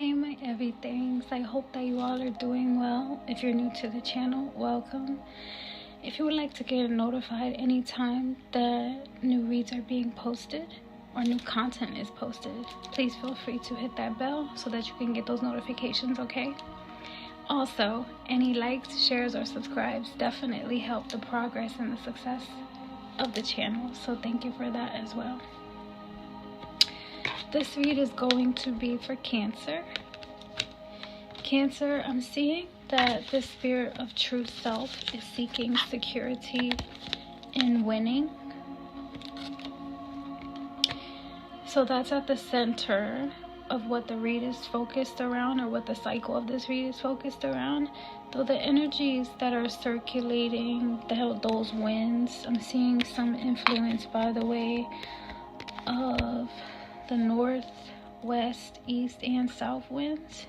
Hey my everythings, I hope that you all are doing well. If you're new to the channel, welcome. If you would like to get notified anytime that new reads are being posted or new content is posted, please feel free to hit that bell so that you can get those notifications, okay? Also, any likes, shares, or subscribes definitely help the progress and the success of the channel, so thank you for that as well. This read is going to be for Cancer. Cancer, I'm seeing that the spirit of true self is seeking security in winning. So that's at the center of what the read is focused around, or what the cycle of this read is focused around. Though the energies that are circulating, those winds, I'm seeing some influence by the way of the north, west, east, and south winds.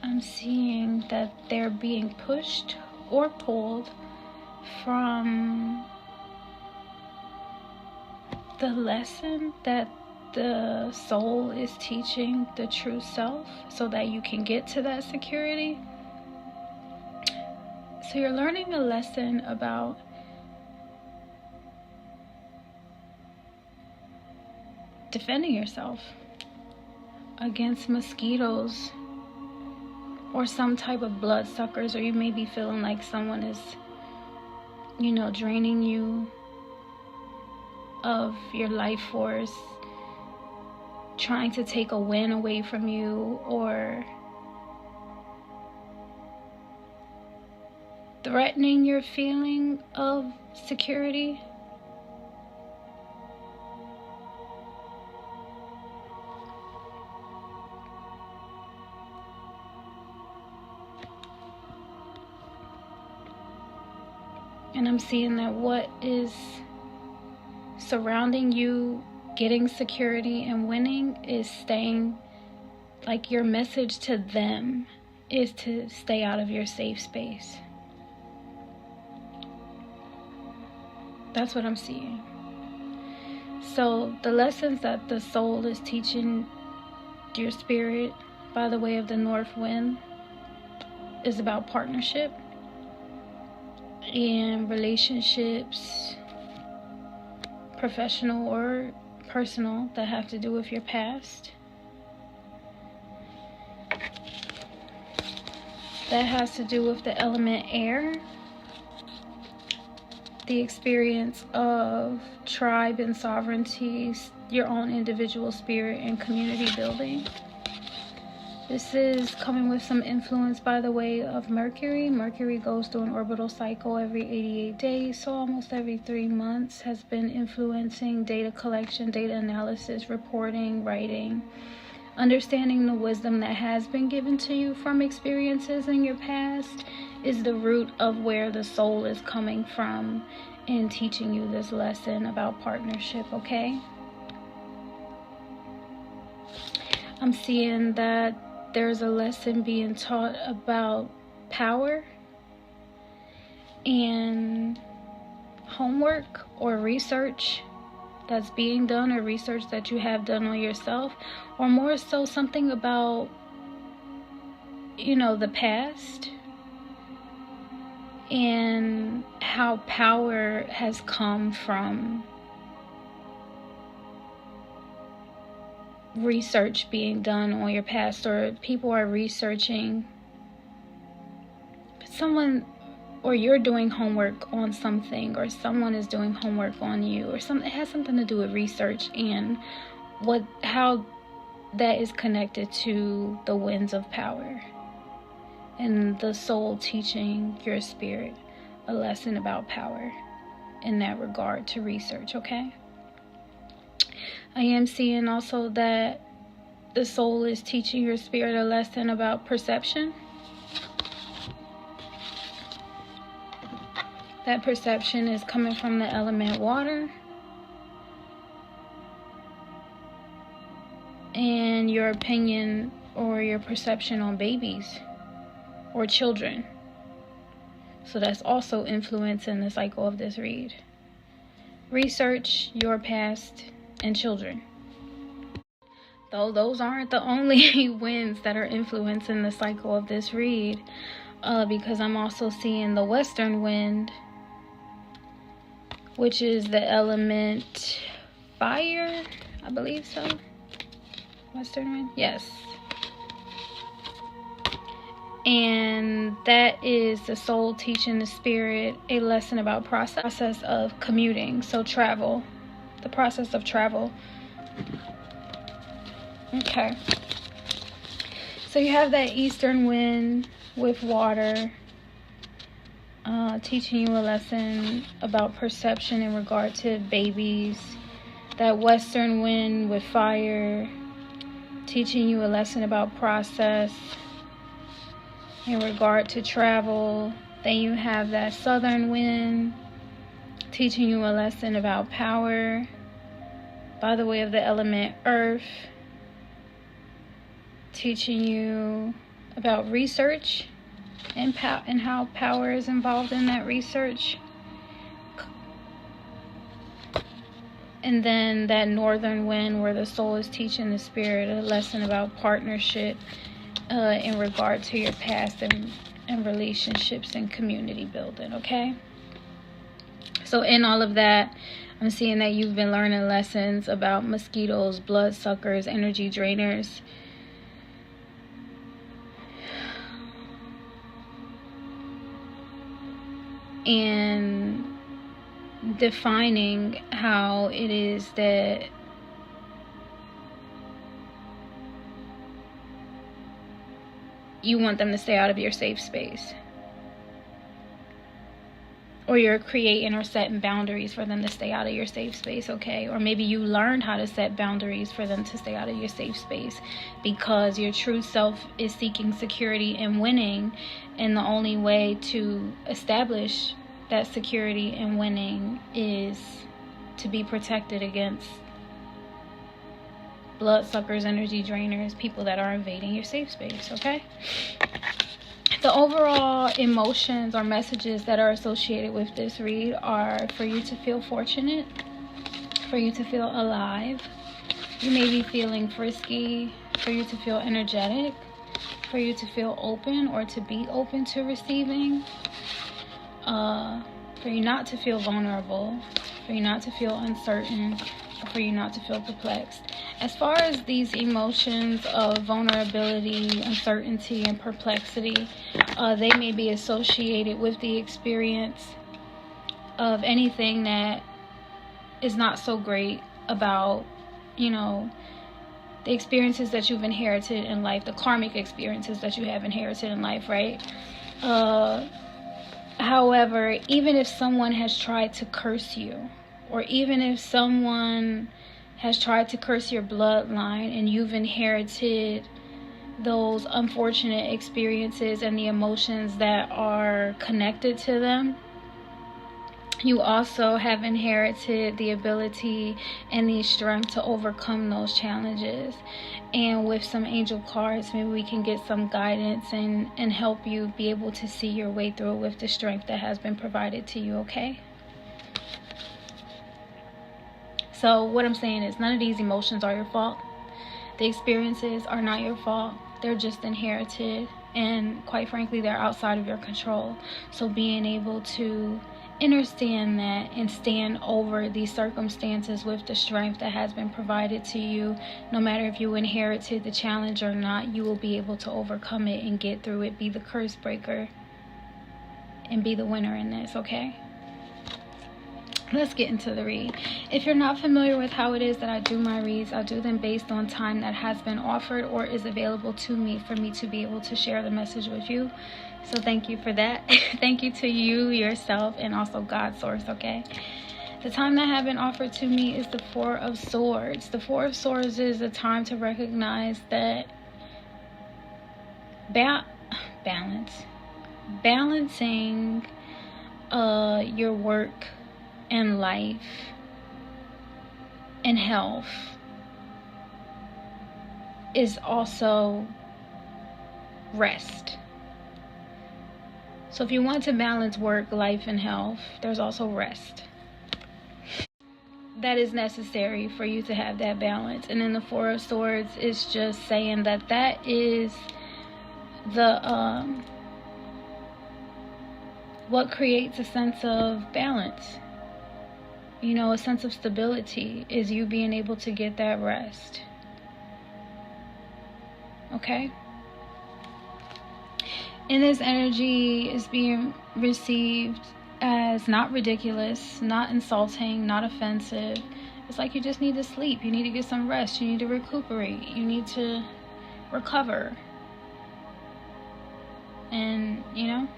I'm seeing that they're being pushed or pulled from the lesson that the soul is teaching the true self so that you can get to that security. So you're learning a lesson about defending yourself against mosquitoes or some type of bloodsuckers, or you may be feeling like someone is, draining you of your life force, trying to take a win away from you, or threatening your feeling of security. And I'm seeing that what is surrounding you getting security and winning is staying, like your message to them is to stay out of your safe space. That's what I'm seeing. So the lessons that the soul is teaching your spirit by the way of the north wind is about partnership and relationships, professional or personal, that have to do with your past. That has to do with the element air, the experience of tribe and sovereignty, your own individual spirit, and community building. This is coming with some influence by the way of Mercury. Mercury goes through an orbital cycle every 88 days, so almost every 3 months has been influencing data collection, data analysis, reporting, writing, understanding the wisdom that has been given to you from experiences in your past is the root of where the soul is coming from in teaching you this lesson about partnership, okay? I'm seeing that there's a lesson being taught about power and homework or research that's being done, or research that you have done on yourself, or more so something about, the past and how power has come from research being done on your past, or people are researching someone, or you're doing homework on something, or someone is doing homework on you, or something. It has something to do with research and how that is connected to the winds of power and the soul teaching your spirit a lesson about power in that regard to research, okay? I am seeing also that the soul is teaching your spirit a lesson about perception. That perception is coming from the element water. And your opinion or your perception on babies or children. So that's also influencing the cycle of this read. Research your past and children. Though those aren't the only winds that are influencing the cycle of this read, because I'm also seeing the western wind, which is the element fire, I believe so. Western wind, yes. And that is the soul teaching the spirit a lesson about process of commuting. So travel, the process of travel. Okay. So you have that eastern wind with water, teaching you a lesson about perception in regard to babies. That western wind with fire, teaching you a lesson about process in regard to travel. Then you have that southern wind, teaching you a lesson about power by the way of the element earth, teaching you about research and how power is involved in that research. And then that northern wind where the soul is teaching the spirit a lesson about partnership in regard to your past and relationships and community building, okay? So in all of that, I'm seeing that you've been learning lessons about mosquitoes, bloodsuckers, energy drainers. And defining how it is that you want them to stay out of your safe space, or you're creating or setting boundaries for them to stay out of your safe space, okay? Or maybe you learned how to set boundaries for them to stay out of your safe space because your true self is seeking security and winning, and the only way to establish that security and winning is to be protected against bloodsuckers, energy drainers, people that are invading your safe space, okay? The overall emotions or messages that are associated with this read are for you to feel fortunate, for you to feel alive. You may be feeling frisky, for you to feel energetic, for you to feel open or to be open to receiving, for you not to feel vulnerable, for you not to feel uncertain, or for you not to feel perplexed. As far as these emotions of vulnerability, uncertainty, and perplexity, they may be associated with the experience of anything that is not so great about, the experiences that you've inherited in life, the karmic experiences that you have inherited in life, right? However, even if someone has tried to curse you, or even if someone has tried to curse your bloodline and you've inherited those unfortunate experiences and the emotions that are connected to them, you also have inherited the ability and the strength to overcome those challenges. And with some angel cards, maybe we can get some guidance and help you be able to see your way through it with the strength that has been provided to you, okay? So what I'm saying is none of these emotions are your fault. The experiences are not your fault. They're just inherited, and quite frankly, they're outside of your control. So being able to understand that and stand over these circumstances with the strength that has been provided to you, no matter if you inherited the challenge or not, you will be able to overcome it and get through it, be the curse breaker, and be the winner in this, okay? Let's get into the read. If you're not familiar with how it is that I do my reads, I do them based on time that has been offered or is available to me for me to be able to share the message with you. So thank you for that. Thank you to you, yourself, and also God's source, okay? The time that have been offered to me is the Four of Swords. The Four of Swords is a time to recognize that balancing your work and life and health is also rest. So if you want to balance work, life, and health, there's also rest. that is necessary for you to have that balance. And then the Four of Swords is just saying that that is the what creates a sense of balance. You know, a sense of stability is you being able to get that rest. Okay? And this energy is being received as not ridiculous, not insulting, not offensive. It's like you just need to sleep. You need to get some rest. You need to recuperate. You need to recover. And, you know,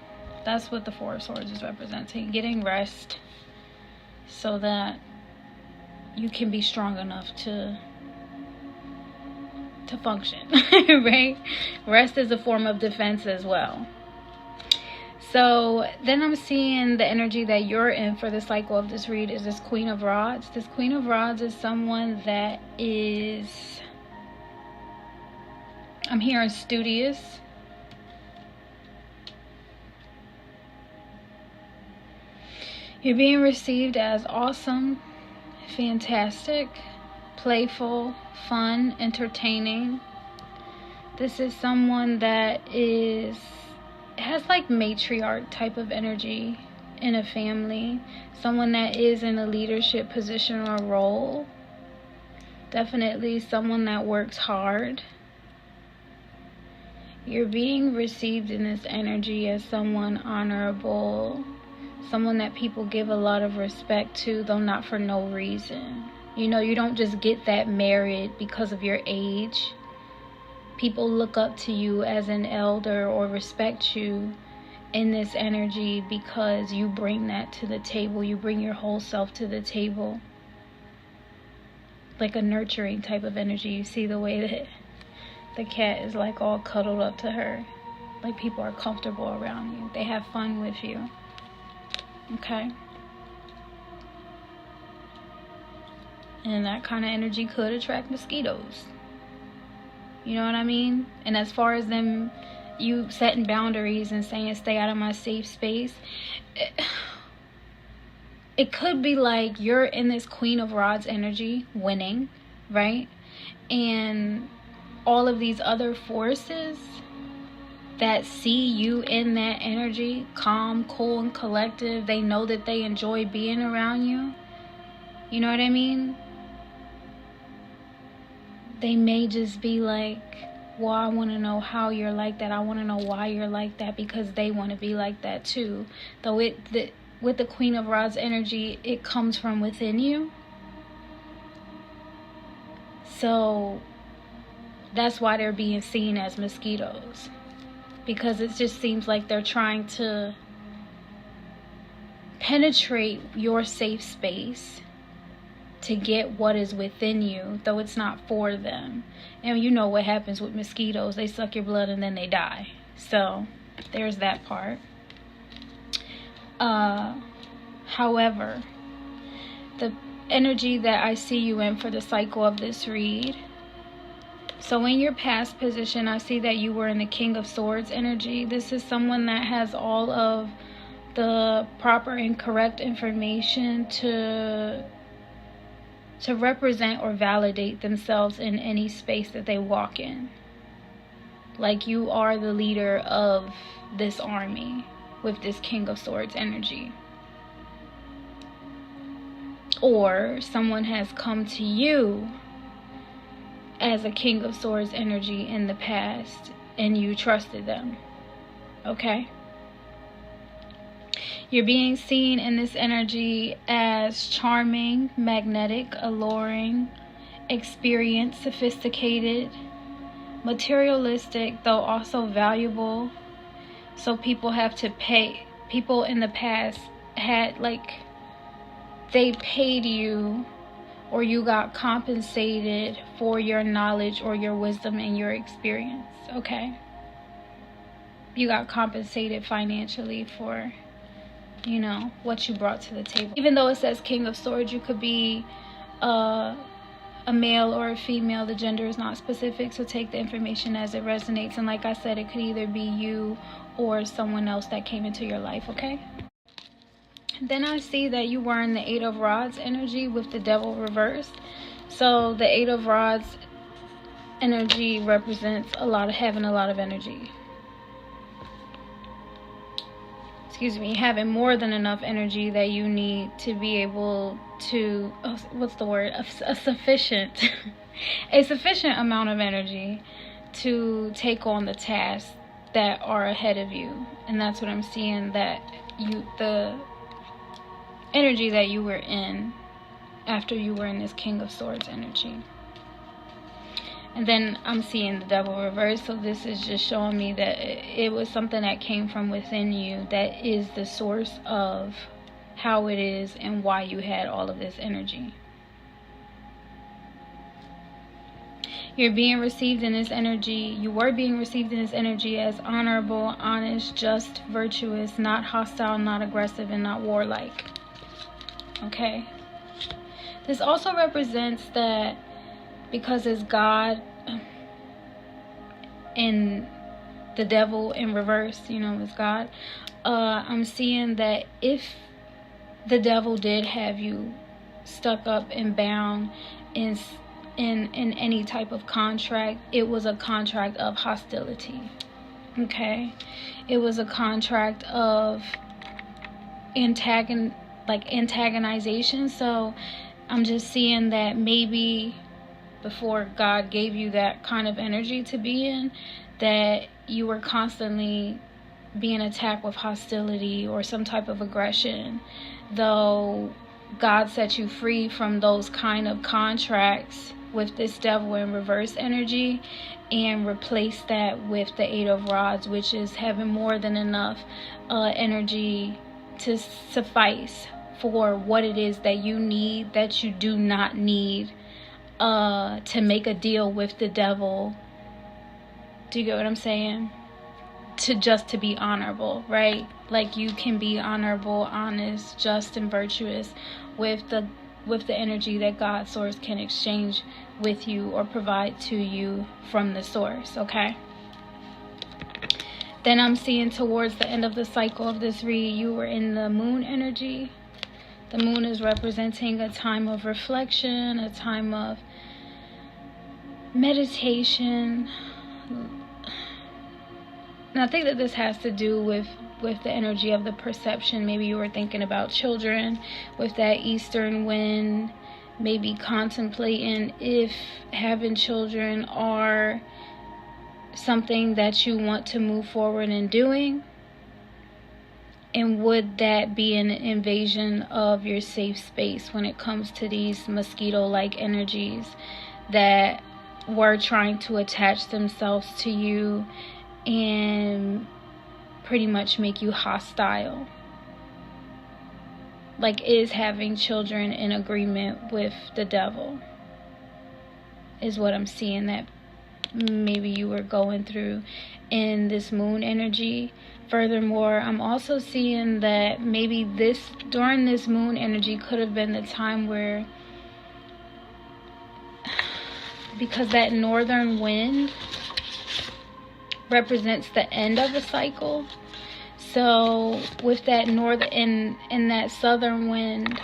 that's what the Four of Swords is representing. Getting rest so that you can be strong enough to function, right? Rest is a form of defense as well. So then I'm seeing the energy that you're in for the cycle of this read is this Queen of Rods. This Queen of Rods is someone that is, I'm hearing studious. You're being received as awesome, fantastic, playful, fun, entertaining. This is someone that has like matriarch type of energy in a family. Someone that is in a leadership position or role. Definitely someone that works hard. You're being received in this energy as someone honorable. Someone that people give a lot of respect to, though not for no reason. You know, you don't just get that married because of your age. People look up to you as an elder or respect you in this energy because you bring that to the table. You bring your whole self to the table. Like a nurturing type of energy. You see the way that the cat is like all cuddled up to her. Like people are comfortable around you. They have fun with you. Okay? And that kind of energy could attract mosquitoes. You know what I mean? And as far as them, you setting boundaries and saying, stay out of my safe space, it could be like you're in this Queen of Rods energy, winning, right? And all of these other forces that see you in that energy, calm, cool, and collective, they know that they enjoy being around you. You know what I mean? They may just be like, well, I want to know how you're like that. I want to know why you're like that, because they want to be like that too. Though with the Queen of Rods energy, it comes from within you. So that's why they're being seen as mosquitoes. Because it just seems like they're trying to penetrate your safe space to get what is within you, though it's not for them. And you know what happens with mosquitoes. They suck your blood and then they die. So there's that part. However, the energy that I see you in for the cycle of this read, so in your past position, I see that you were in the King of Swords energy. This is someone that has all of the proper and correct information to represent or validate themselves in any space that they walk in. Like you are the leader of this army with this King of Swords energy. Or someone has come to you as a King of Swords energy in the past and you trusted them. Okay? You're being seen in this energy as charming, magnetic, alluring, experienced, sophisticated, materialistic, though also valuable. So people have to pay. People in the past had, like, they paid you or you got compensated for your knowledge or your wisdom and your experience. Okay? You got compensated financially for, you know, what you brought to the table. Even though it says King of Swords, you could be a male or a female. The gender is not specific, so take the information as it resonates. And like I said, it could either be you or someone else that came into your life, okay? Then I see that you were in the Eight of Rods energy with the Devil reversed. So the Eight of Rods energy represents having a lot of energy. Excuse me, having more than enough energy that you need to be able to, a sufficient amount of energy to take on the tasks that are ahead of you. And that's what I'm seeing, that the energy that you were in after you were in this King of Swords energy. And then I'm seeing the Devil reverse. So this is just showing me that it was something that came from within you that is the source of how it is and why you had all of this energy. You're being received in this energy. You were being received in this energy as honorable, honest, just, virtuous, not hostile, not aggressive, and not warlike. Okay. This also represents that because it's God and the Devil in reverse, is God. I'm seeing that if the Devil did have you stuck up and bound in any type of contract, it was a contract of hostility. Okay, it was a contract of antagonization. So I'm just seeing that maybe before God gave you that kind of energy to be in, that you were constantly being attacked with hostility or some type of aggression, though God set you free from those kind of contracts with this Devil in reverse energy and replaced that with the Eight of Rods, which is having more than enough energy to suffice for what it is that you need, that you do not need to make a deal with the Devil. Do you get what I'm saying? To be honorable, right? Like you can be honorable, honest, just, and virtuous with the energy that God's source can exchange with you or provide to you from the source. Okay. Then I'm seeing towards the end of the cycle of this read, you were in the Moon energy. The Moon is representing a time of reflection, a time of meditation. And I think that this has to do with the energy of the perception. Maybe you were thinking about children with that Eastern wind, maybe contemplating if having children are something that you want to move forward in doing. And would that be an invasion of your safe space when it comes to these mosquito-like energies that were trying to attach themselves to you and pretty much make you hostile? Like, is having children in agreement with the Devil? Is what I'm seeing that maybe you were going through in this Moon energy. Furthermore, I'm also seeing that maybe during this Moon energy could have been the time where, because that northern wind represents the end of a cycle. So with that and that southern wind,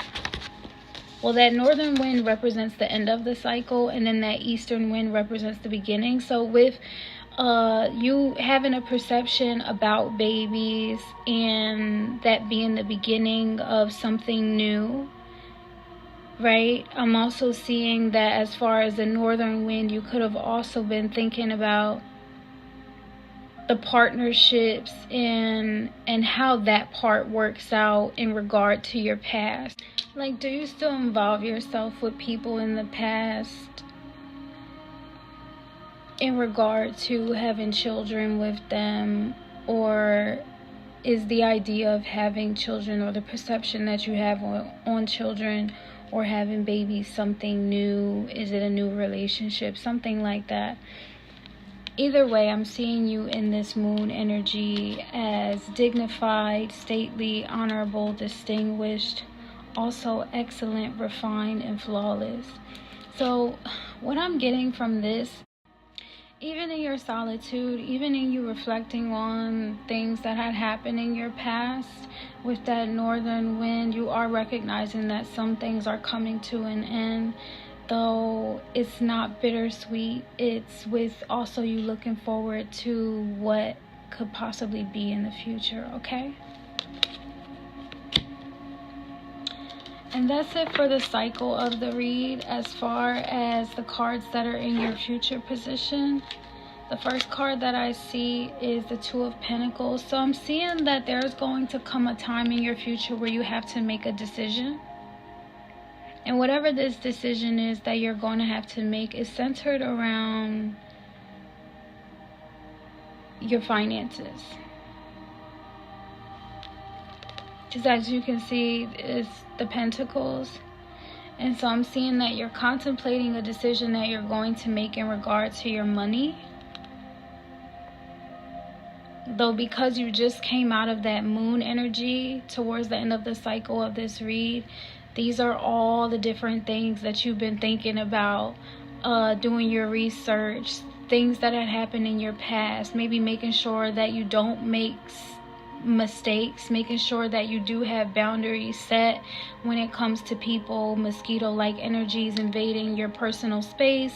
well, that northern wind represents the end of the cycle, and then that eastern wind represents the beginning. So with you having a perception about babies and that being the beginning of something new, right? I'm also seeing that as far as the northern wind, you could have also been thinking about the partnerships and how that part works out in regard to your past. Like, do you still involve yourself with people in the past in regard to having children with them? Or is the idea of having children, or the perception that you have on children or having babies, something new? Is it a new relationship? Something like that. Either way, I'm seeing you in this Moon energy as dignified, stately, honorable, distinguished, also excellent, refined, and flawless. So what I'm getting from this even in your solitude, even in you reflecting on things that had happened in your past, with that northern wind, you are recognizing that some things are coming to an end. Though it's not bittersweet, it's with also you looking forward to what could possibly be in the future, okay? And that's it for the cycle of the read. As far as the cards that are in your future position, the first card that I see is the Two of Pentacles. So I'm seeing that there's going to come a time in your future where you have to make a decision. And whatever this decision is that you're going to have to make is centered around your finances. Because as you can see, it's the Pentacles. And so I'm seeing that you're contemplating a decision that you're going to make in regard to your money. Though because you just came out of that moon energy towards the end of the cycle of this read, these are all the different things that you've been thinking about, doing your research, things that had happened in your past, maybe making sure that you don't make mistakes, making sure that you do have boundaries set when it comes to people, mosquito-like energies invading your personal space.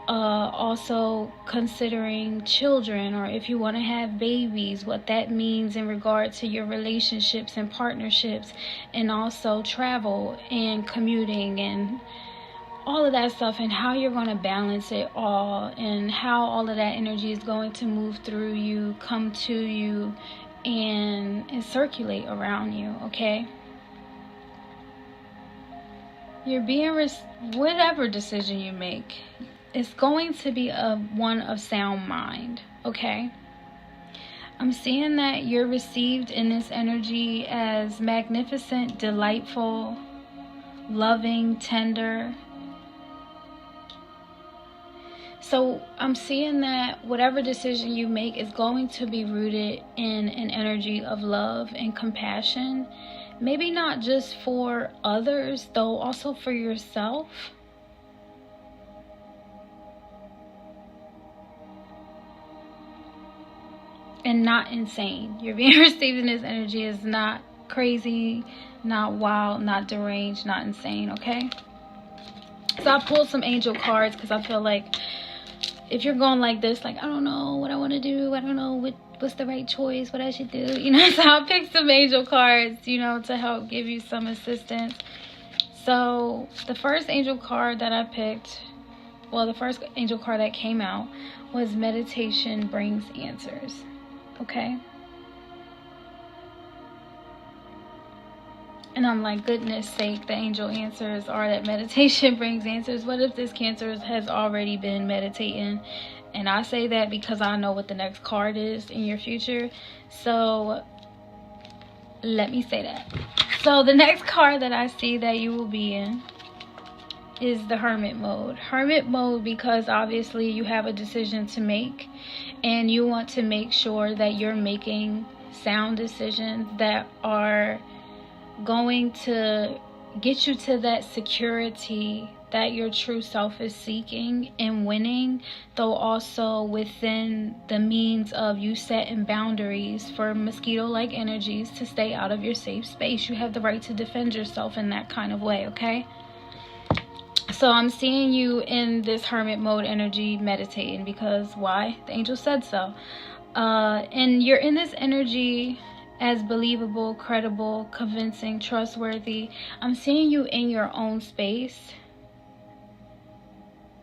Also considering children, or if you want to have babies, what that means in regard to your relationships and partnerships, and also travel and commuting and all of that stuff, and how you're going to balance it all, and how all of that energy is going to move through you, come to you, and circulate around you, okay? You're being whatever decision you make, it's going to be one of sound mind, okay? I'm seeing that you're received in this energy as magnificent, delightful, loving, tender. So I'm seeing that whatever decision you make is going to be rooted in an energy of love and compassion. Maybe not just for others, though also for yourself. And not insane. You're being received in this energy is not crazy, not wild, not deranged, not insane, okay? So I pulled some angel cards because I feel like if you're going like this, like, I don't know what I want to do, I don't know what's the right choice, what I should do, you know, so I'll pick some angel cards, you know, to help give you some assistance. So the first angel card that I picked, well, the first angel card that came out was meditation brings answers, okay? And I'm like, goodness sake, the angel answers are that meditation brings answers. What if this Cancer has already been meditating? And I say that because I know what the next card is in your future. So let me say that. So the next card that I see that you will be in is the Hermit mode. Hermit mode because obviously you have a decision to make. And you want to make sure that you're making sound decisions that are going to get you to that security that your true self is seeking and winning, though also within the means of you setting boundaries for mosquito-like energies to stay out of your safe space. You have the right to defend yourself in that kind of way, okay? So I'm seeing you in this hermit mode energy meditating because why? The angel said so. And you're in this energy as believable, credible, convincing, trustworthy. I'm seeing you in your own space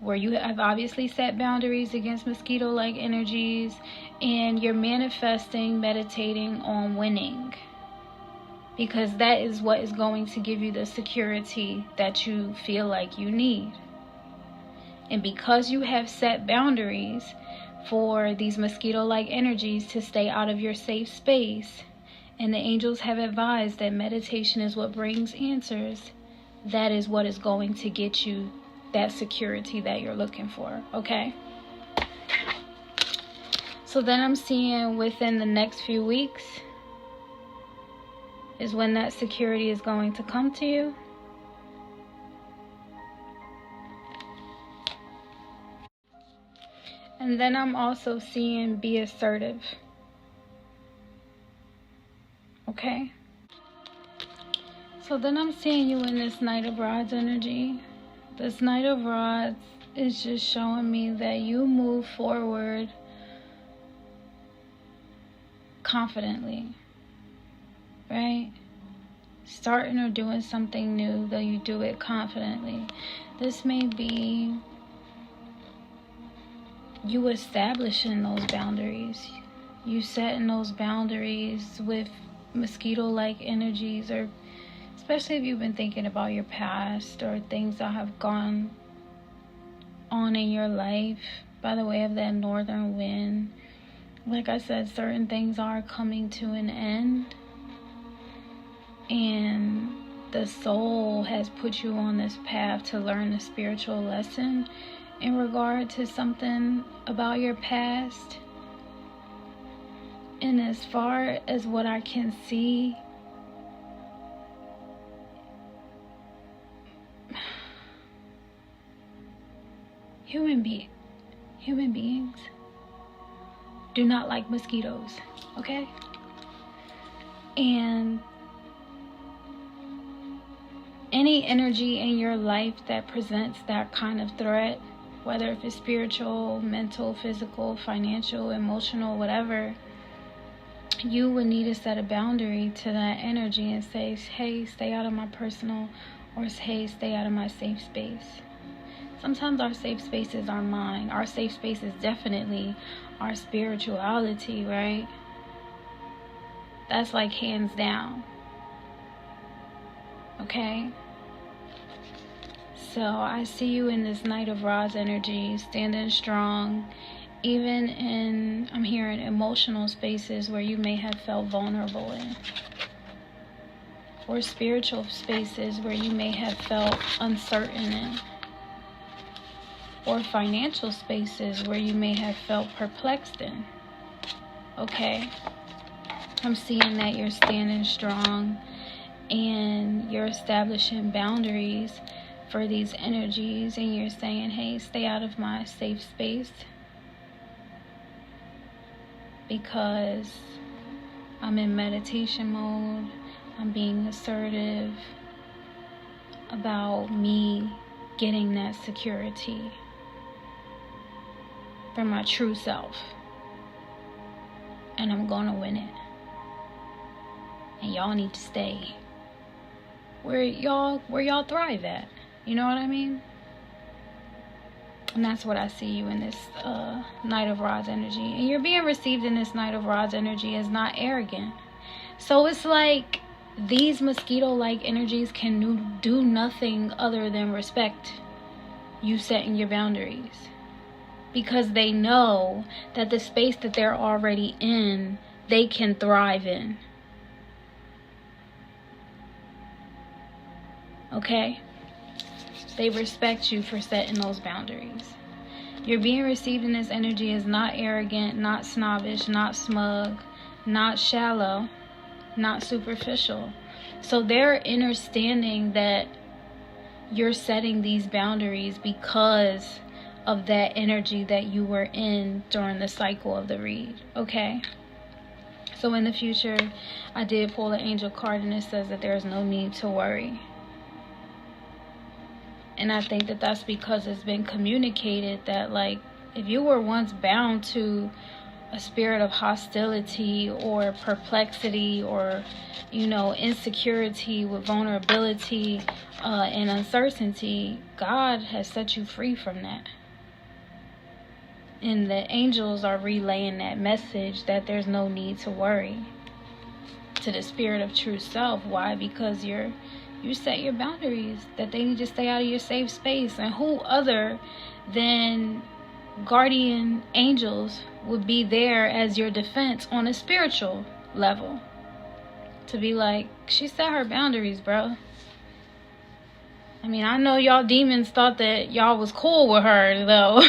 where you have obviously set boundaries against mosquito-like energies, and you're manifesting, meditating on winning, because that is what is going to give you the security that you feel like you need. And because you have set boundaries for these mosquito-like energies to stay out of your safe space, and the angels have advised that meditation is what brings answers, that is what is going to get you that security that you're looking for, okay? So then I'm seeing within the next few weeks is when that security is going to come to you. And then I'm also seeing be assertive. Okay? So then I'm seeing you in this Knight of Rods energy. This Knight of Rods is just showing me that you move forward confidently, right? Starting or doing something new, though you do it confidently. This may be you establishing those boundaries. You setting those boundaries with mosquito-like energies, or especially if you've been thinking about your past or things that have gone on in your life by the way of that northern wind. Like I said, certain things are coming to an end, and the soul has put you on this path to learn a spiritual lesson in regard to something about your past. And as far as what I can see, human beings do not like mosquitoes, okay? And any energy in your life that presents that kind of threat, whether if it's spiritual, mental, physical, financial, emotional, whatever, you would need to set a boundary to that energy and say, hey, stay out of my personal, or hey, stay out of my safe space. Sometimes our safe space is our mind. Our safe space is definitely our spirituality, right? That's like hands down. Okay? So I see you in this Knight of Rods energy, standing strong, even in, I'm hearing, emotional spaces where you may have felt vulnerable in, or spiritual spaces where you may have felt uncertain in, or financial spaces where you may have felt perplexed in. Okay? I'm seeing that you're standing strong and you're establishing boundaries for these energies, and you're saying, hey, stay out of my safe space, because I'm in meditation mode. I'm being assertive about me getting that security for my true self, and I'm gonna win it. And y'all need to stay where y'all thrive at. You know what I mean? And that's what I see you in this Knight of Rods energy. And you're being received in this Knight of Rods energy as not arrogant. So it's like these mosquito-like energies can do nothing other than respect you setting your boundaries, because they know that the space that they're already in, they can thrive in. Okay? They respect you for setting those boundaries. You're being received in this energy as not arrogant, not snobbish, not smug, not shallow, not superficial. So they're understanding that you're setting these boundaries because of that energy that you were in during the cycle of the read. Okay? So in the future, I did pull the angel card, and it says that there's no need to worry. And I think that that's because it's been communicated that, like, if you were once bound to a spirit of hostility or perplexity or, you know, insecurity with vulnerability and uncertainty, God has set you free from that. And the angels are relaying that message that there's no need to worry to the spirit of true self. Why? Because you set your boundaries, that they need to stay out of your safe space. And who other than guardian angels would be there as your defense on a spiritual level? To be like, she set her boundaries, bro. I mean, I know y'all demons thought that y'all was cool with her, though.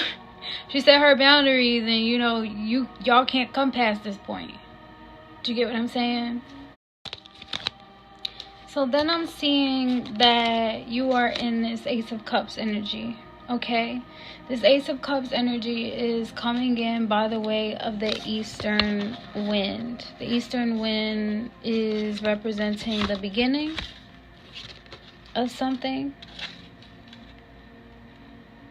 She set her boundaries, and you know, y'all can't come past this point. Do you get what I'm saying? So then I'm seeing that you are in this Ace of Cups energy. Okay, this Ace of Cups energy is coming in by the way of the eastern wind. The eastern wind is representing the beginning of something.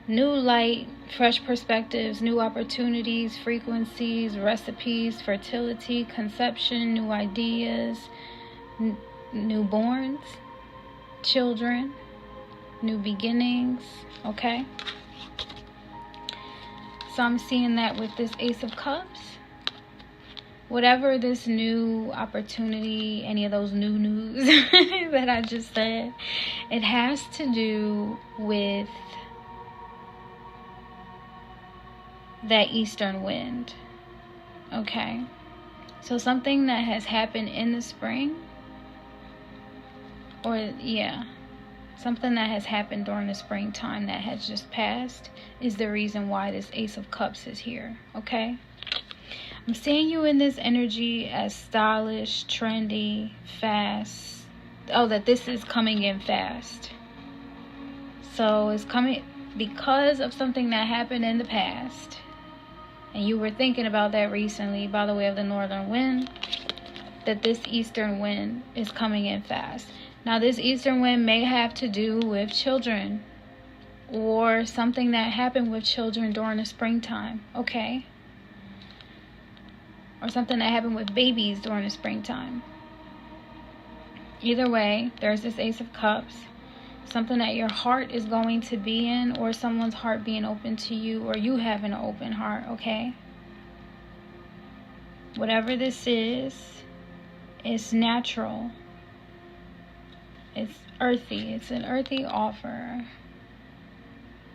New light, fresh perspectives, new opportunities, frequencies, recipes, fertility, conception, new ideas, newborns, children, new beginnings. Okay, so I'm seeing that with this Ace of Cups. Whatever this new opportunity, any of those new news that I just said, it has to do with that eastern wind. Okay, so something that has happened in the spring, or yeah, something that has happened during the springtime that has just passed is the reason why this Ace of Cups is here. Okay, I'm seeing you in this energy as stylish, trendy, fast. Oh, that this is coming in fast. So it's coming because of something that happened in the past, and you were thinking about that recently by the way of the northern wind, that this eastern wind is coming in fast. Now, this eastern wind may have to do with children or something that happened with children during the springtime, okay? Or something that happened with babies during the springtime. Either way, there's this Ace of Cups. Something that your heart is going to be in, or someone's heart being open to you, or you having an open heart, okay? Whatever this is, it's natural. It's earthy. It's an earthy offer.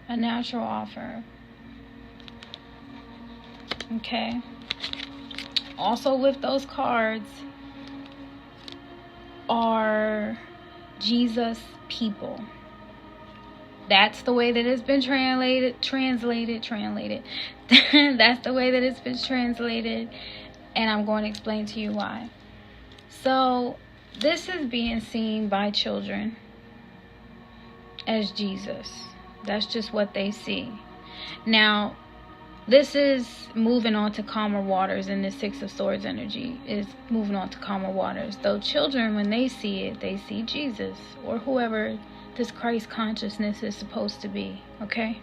A natural offer. Okay. Also with those cards are Jesus people. That's the way that it's been translated. That's the way that it's been translated, and I'm going to explain to you why. So this is being seen by children as Jesus. That's just what they see. Now, this is moving on to calmer waters, and the Six of Swords energy is moving on to calmer waters. Though children, when they see it, they see Jesus or whoever this Christ consciousness is supposed to be, okay?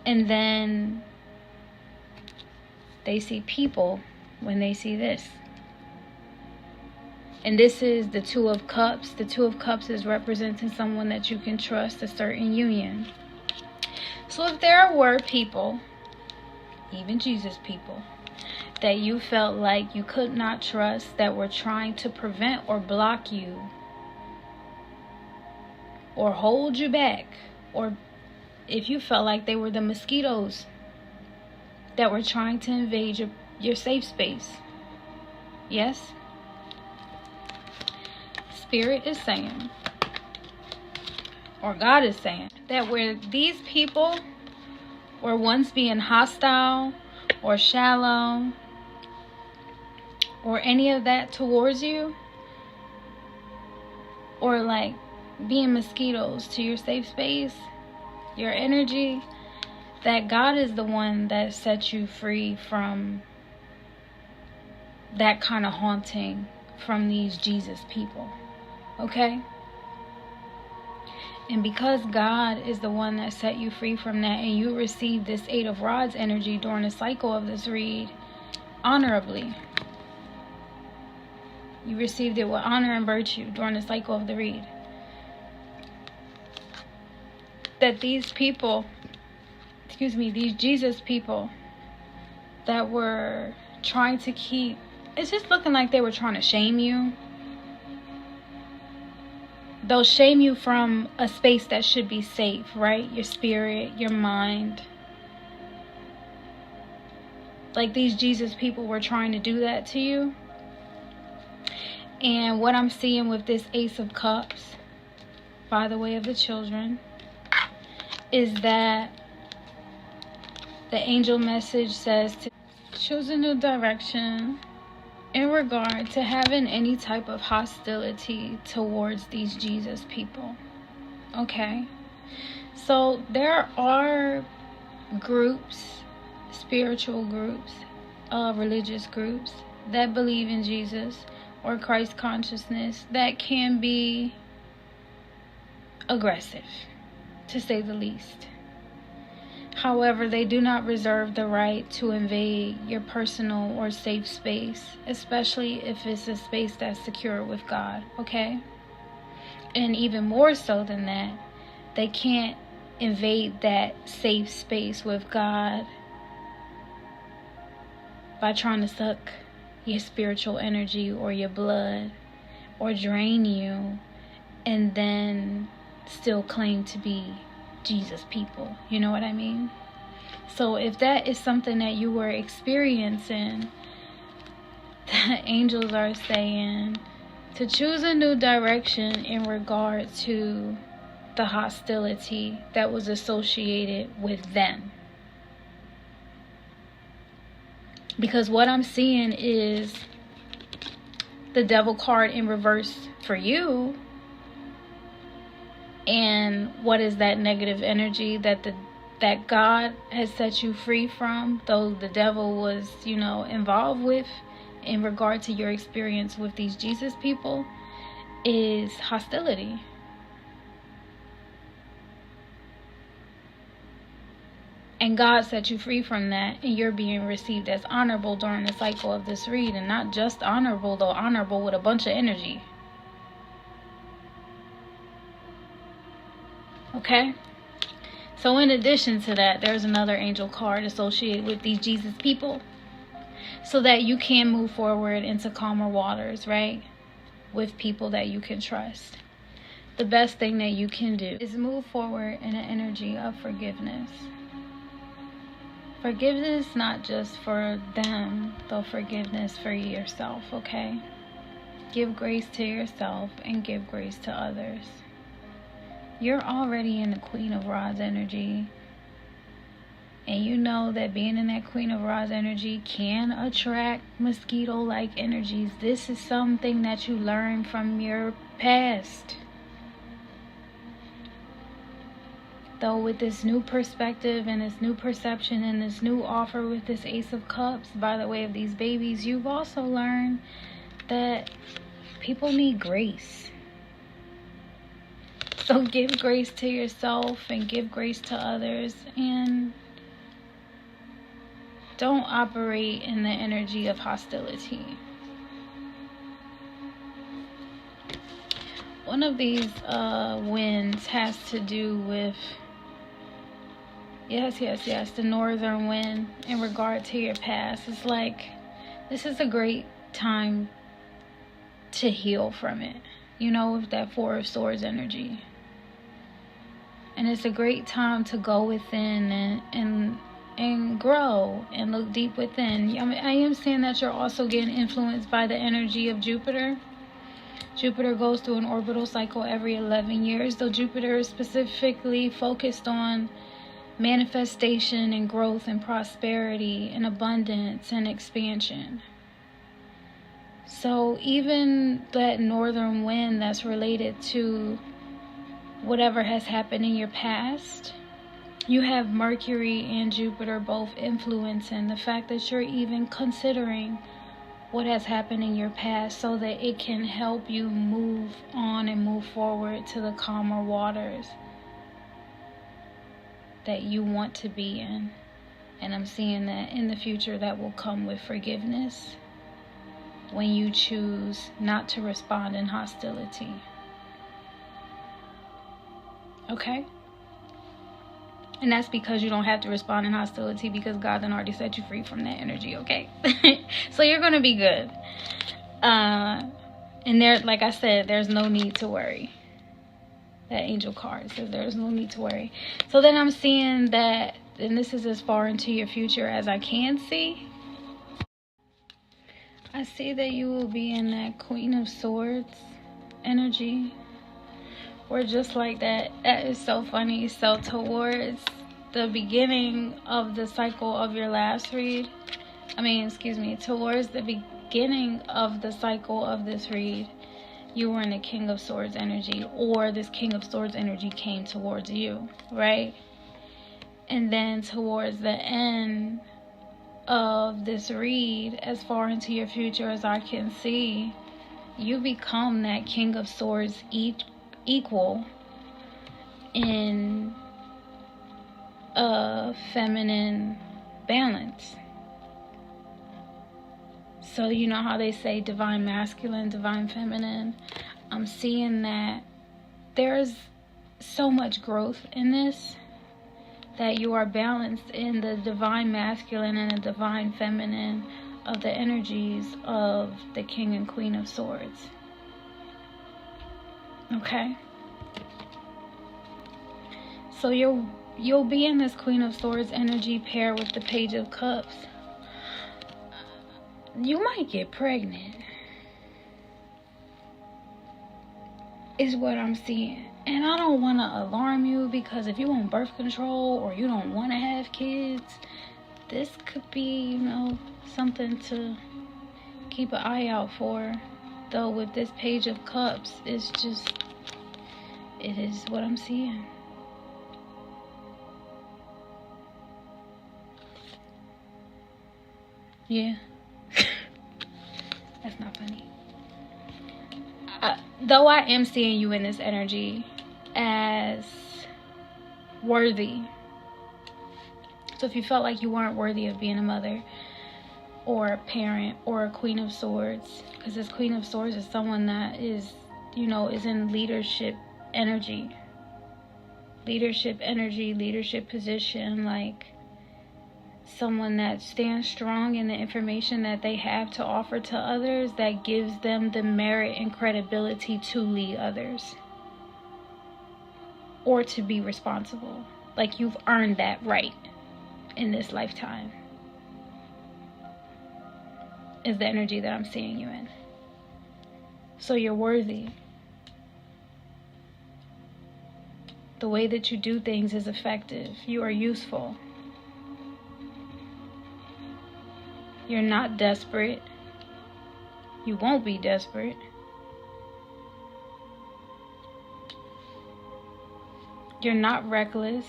And then they see people when they see this. And this is the Two of Cups. The Two of Cups is representing someone that you can trust, a certain union. So if there were people, even Jesus people, that you felt like you could not trust, that were trying to prevent or block you, or hold you back, or if you felt like they were the mosquitoes that were trying to invade your safe space. Yes? Spirit is saying, or God is saying, that where these people were once being hostile or shallow or any of that towards you, or like being mosquitoes to your safe space, your energy, that God is the one that set you free from that kind of haunting from these Jesus people. Okay? And because God is the one that set you free from that, and you received this Eight of Rods energy during the cycle of this read honorably. You received it with honor and virtue during the cycle of the read. That these people, these Jesus people that were trying to keep, it's just looking like they were trying to shame you. They'll shame you from a space that should be safe, right? Your spirit, your mind. Like these Jesus people were trying to do that to you. And what I'm seeing with this Ace of Cups, by the way of the children, is that the angel message says to choose a new direction in regard to having any type of hostility towards these Jesus people. Okay? So there are groups, spiritual groups, religious groups that believe in Jesus or Christ consciousness that can be aggressive, to say the least. However, they do not reserve the right to invade your personal or safe space, especially if it's a space that's secure with God, okay? And even more so than that, they can't invade that safe space with God by trying to suck your spiritual energy or your blood or drain you and then still claim to be Jesus people. You know what I mean? So if that is something that you were experiencing, the angels are saying to choose a new direction in regard to the hostility that was associated with them. Because what I'm seeing is the devil card in reverse for you. And what is that negative energy that God has set you free from, though the devil was, involved with in regard to your experience with these Jesus people, is hostility. And God set you free from that, and you're being received as honorable during the cycle of this read. And not just honorable, though honorable with a bunch of energy. Okay? So in addition to that, there's another angel card associated with these Jesus people, so that you can move forward into calmer waters, right? With people that you can trust. The best thing that you can do is move forward in an energy of forgiveness. Forgiveness not just for them, though forgiveness for yourself, okay? Give grace to yourself and give grace to others. You're already in the Queen of Rods energy. And you know that being in that Queen of Rods energy can attract mosquito-like energies. This is something that you learn from your past. Though with this new perspective and this new perception and this new offer with this Ace of Cups, by the way of these babies, you've also learned that people need grace. So give grace to yourself and give grace to others, and don't operate in the energy of hostility. One of these winds has to do with, yes, the northern wind in regard to your past. It's like, this is a great time to heal from it, with that Four of Swords energy. And it's a great time to go within and grow and look deep within. I am saying that you're also getting influenced by the energy of Jupiter. Jupiter goes through an orbital cycle every 11 years, though Jupiter is specifically focused on manifestation and growth and prosperity and abundance and expansion. So even that northern wind that's related to whatever has happened in your past, you have Mercury and Jupiter both influencing the fact that you're even considering what has happened in your past, so that it can help you move on and move forward to the calmer waters that you want to be in. And I'm seeing that in the future that will come with forgiveness when you choose not to respond in hostility. Okay? And that's because you don't have to respond in hostility, because God done already set you free from that energy, okay? So you're going to be good. And there, like I said, there's no need to worry. That angel card says there's no need to worry. So then I'm seeing that, and this is as far into your future as I can see. I see that you will be in that Queen of Swords energy. Or just like that. That is so funny. So towards the beginning of the cycle of your last read, towards the beginning of the cycle of this read, you were in the King of Swords energy, or this King of Swords energy came towards you, right? And then towards the end of this read, as far into your future as I can see, you become that King of Swords equal in a feminine balance. So you know how they say divine masculine, divine feminine? I'm seeing that there's so much growth in this, that you are balanced in the divine masculine and the divine feminine of the energies of the King and Queen of Swords. Okay? So you'll be in this Queen of Swords energy paired with the Page of Cups. You might get pregnant, is what I'm seeing. And I don't want to alarm you, because if you want birth control or you don't want to have kids, this could be, you know, something to keep an eye out for. Though with this Page of Cups, it's just, it is what I'm seeing. Yeah. That's not funny. Though I am seeing you in this energy as worthy. So if you felt like you weren't worthy of being a mother or a parent or a Queen of Swords, because this Queen of Swords is someone that is, you know, is in leadership energy. Leadership energy, leadership position, like someone that stands strong in the information that they have to offer to others, that gives them the merit and credibility to lead others or to be responsible. Like you've earned that right in this lifetime, is the energy that I'm seeing you in. So you're worthy. The way that you do things is effective. You are useful. You're not desperate. You won't be desperate. You're not reckless.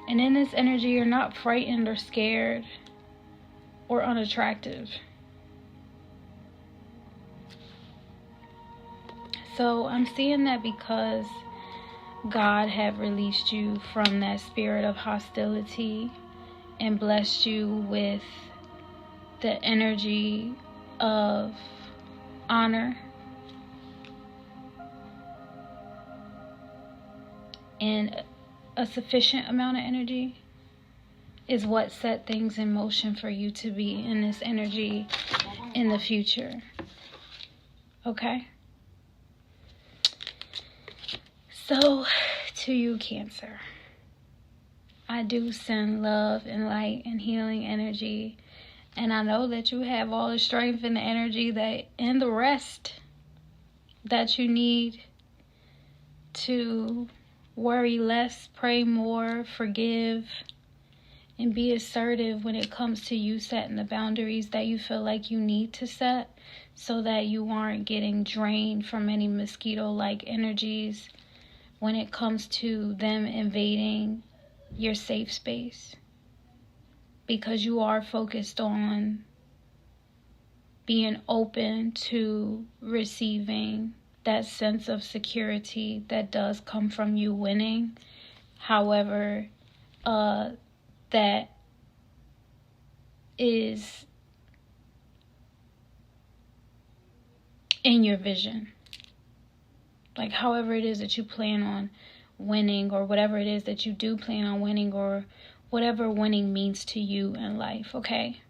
And in this energy, you're not frightened or scared or unattractive. So I'm seeing that because God had released you from that spirit of hostility and blessed you with the energy of honor and a sufficient amount of energy is what set things in motion for you to be in this energy in the future. Okay? So, to you, Cancer, I do send love and light and healing energy. And I know that you have all the strength and the energy that, and the rest that you need to worry less, pray more, forgive, and be assertive when it comes to you setting the boundaries that you feel like you need to set, so that you aren't getting drained from any mosquito-like energies when it comes to them invading your safe space, because you are focused on being open to receiving that sense of security that does come from you winning. However, that is in your vision. Like however it is that you plan on winning, or whatever it is that you do plan on winning, or whatever winning means to you in life, okay?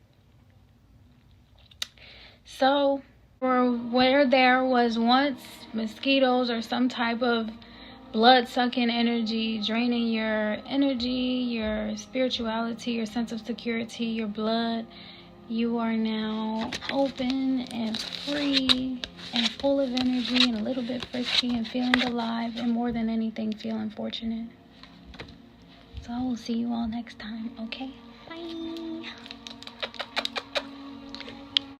So, for where there was once mosquitoes or some type of blood-sucking energy draining your energy, your spirituality, your sense of security, your blood, you are now open and free and full of energy and a little bit frisky and feeling alive, and more than anything feeling fortunate. So I will see you all next time, okay?